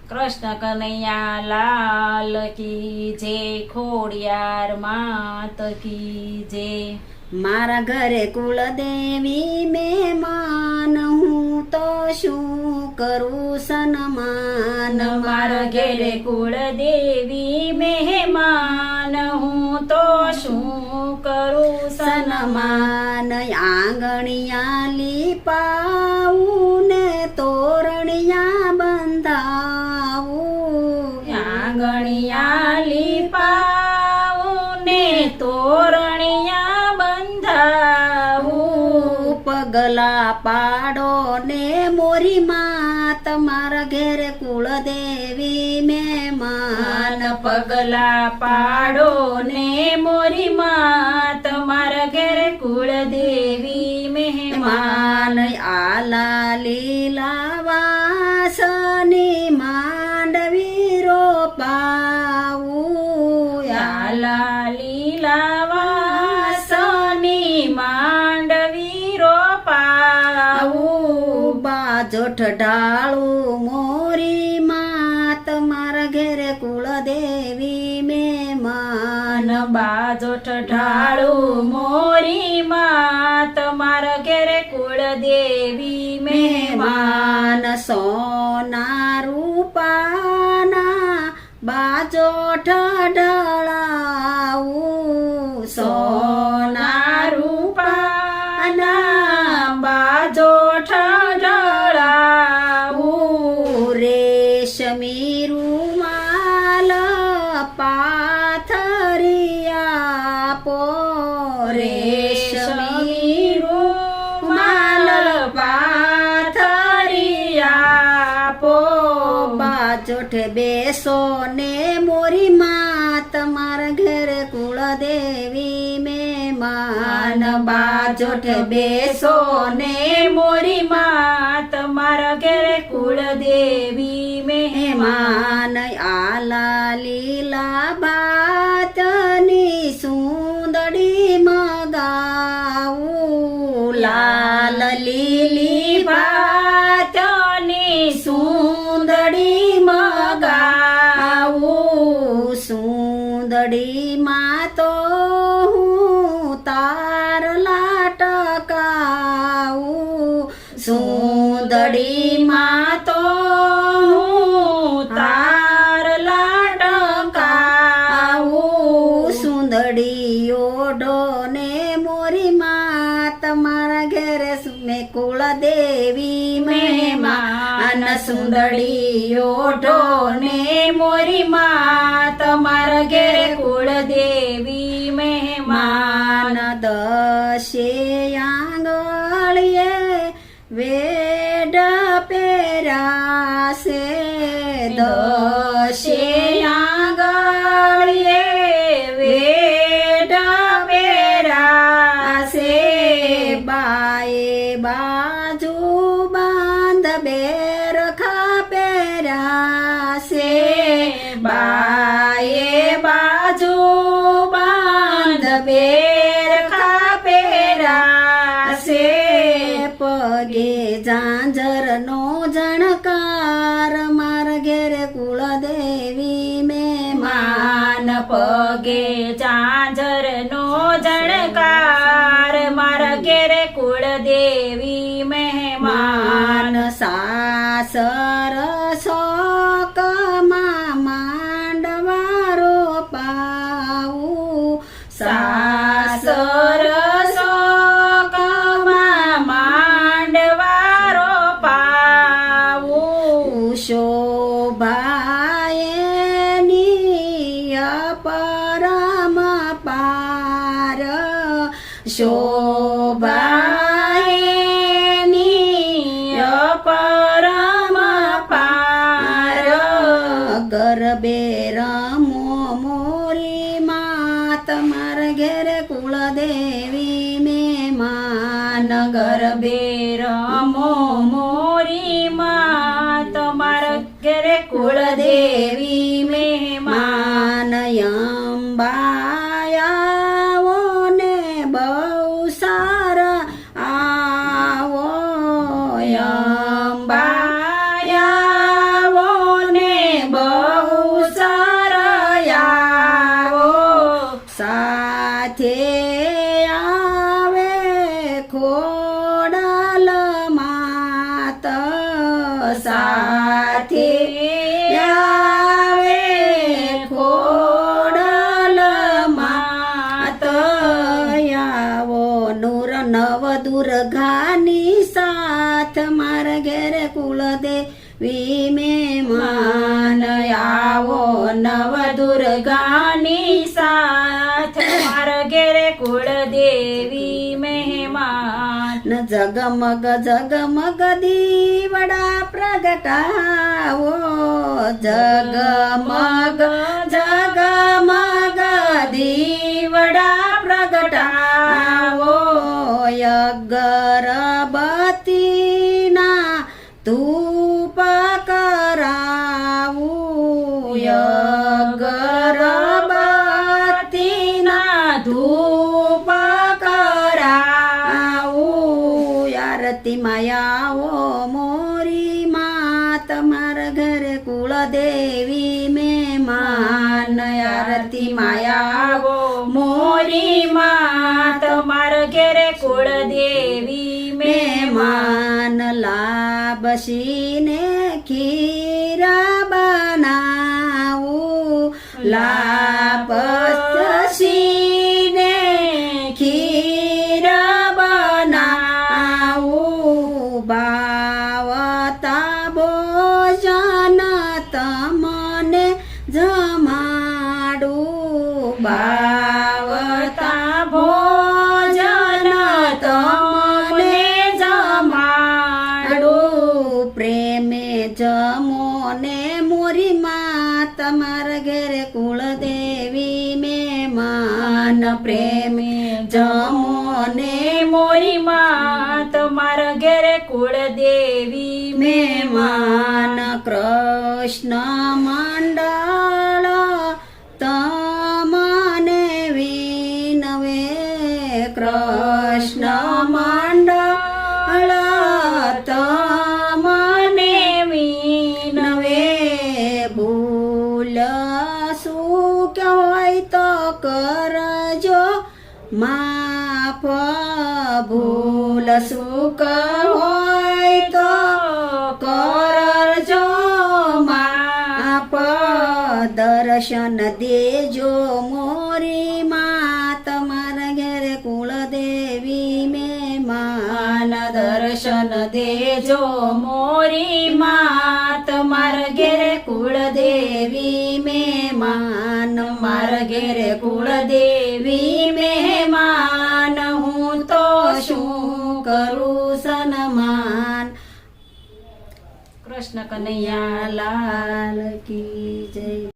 કૃષ્ણ કનૈયા લાલ કી જય, ખોડિયાર માત કી જય। મારા ઘરે કુળદેવી મહેમાન, હું તો શું કરું સન્માન। મારા ઘેરે કુળદેવી મહેમાન, હું તો શું કરું સન્માન। આંગણિયા લીપાવું ને તોરણિયા બંધાવું। આંગણિયા લીપાવું ને તોરણિયા બંધાવું। પગલા પાડો ને મોરી માત, મારા ઘેરે કુળદેવી મહેમાન। પગલા પાડો ને મોરી માત, મારા ઘેરે કુળદેવી મહેમાન। આલા લીલા વાસની માંડવી રોપાવું। આલા લીલા વાસની માંડવી રોપાવું। બાજોઠ ઢાળું મોરી માત, મારા ઘેરે કુળદેવી મહેમાન। બાજોઠ ઢાળું મોરી માત, મારા ઘેરે કુળદેવી મહેમાન। સોના રૂપાના બાજોઠ ઢળાવું। સોના રૂપાના બાજોઠ ઢળાવું। રેશમી રૂમાલ પાથરિયા પો। રેશમી રૂમાલ પાથરિયા પો। બાજોઠે બેસો ને મોરી માત, મારા ઘરે કુળદેવી મહેમાન। બાજોઠે બેસો ને મોરી માત, મારા ઘેરે કુળદેવી મહેમાન। આલા લીલા ભાતની સુંદડી મગાવું। લાલ લીલી ભાતની સુંદડી મગાવું। સુંદડીમાં તો હું તારલા ટકાવું। સુંદડીમાં તો હું તારલા ટકાવું। સુંદડીઓ ડોને મોરી માત, મારા ઘેરે મેં કુળદેવી મહેમાન। સુંદડીઓ ઢોને મોરી માત, મારા ઘેરે કુળદેવી મહેમાન। દશે આંગળીએ વેડ પહેરાશે। દશે આંગળીએ વેડ પહેરાશે। બાએ બાજુ બાંધ બેરખા પહેરાશે। બાએ બાજુ બાંધ બેરખા પહેરાશે। પગે ઝાંઝરનો જણકાર, મારા ઘેરે કુળદેવી મહેમાન। પગે ઝાંઝરનો જણકાર, મારા ઘેરે કુળદેવી મહેમાન। સાસર શોકમાં માંડવા રોપાવું। સાસર શોકમાં માંડવા રોપાવું। શોભાએની અપરમ પાર। શોભાએની અપરમ પાર। ગરબે રમો મોરી માત, મારા ઘેરે કુળદેવી મહેમાન। ગરબે રમો મોરી માત, મારા ઘેરે કુળદેવી મહેમાન। અંબાયાવો ને બહુ સારા આવો। અંબાયાવો ને ગાની સાથ મારા ઘેરે કુળદેવી મહેમાન જગમગ જગમગ દીવડા પ્રગટાવો જગમગ જગમગ દીવડા પ્રગટાવો અગરબત્તીના ધૂપ કરાવું અગરબત્તીના ધૂપ કરાવું આરતી માયાઓ મોરી માં તમારા ઘરે કુળદેવી મહેમાન આરતી માયાવો મોરી માં તમારા ઘેરે કુળદેવી મહેમાન મહેમાન લાબસીને ખીરા બનાવું લાપસીને ખીરા બનાવું ભાવતા ભોજન તમને જમાડું ભાવતા ભોજન તમને જમાડું પ્રેમે જમો ને મોરી માં તમારા ઘેરે કુળદેવી મહેમાન પ્રેમે જમો ને મોરી માં તમારા ઘેરે કુળદેવી મહેમાન કૃષ્ણ મંડળ તમને વિનવે કૃષ્ણ મંડળ તમને વિનવે ભૂલ શું હોય તો કરજો માફ ભૂલ સુખ હોય તો કરજો માફ દર્શન દેજો મોરી માં તમારા ઘેરે કુળદેવી મહેમાન દર્શન દેજો મોરી માં તમારા ઘેરે કુળદેવી મહેમાન મારા ઘેરે કુળદેવી મહેમાન હું તો શું કરું સન્માન કૃષ્ણ કનૈયા લાલ કી જય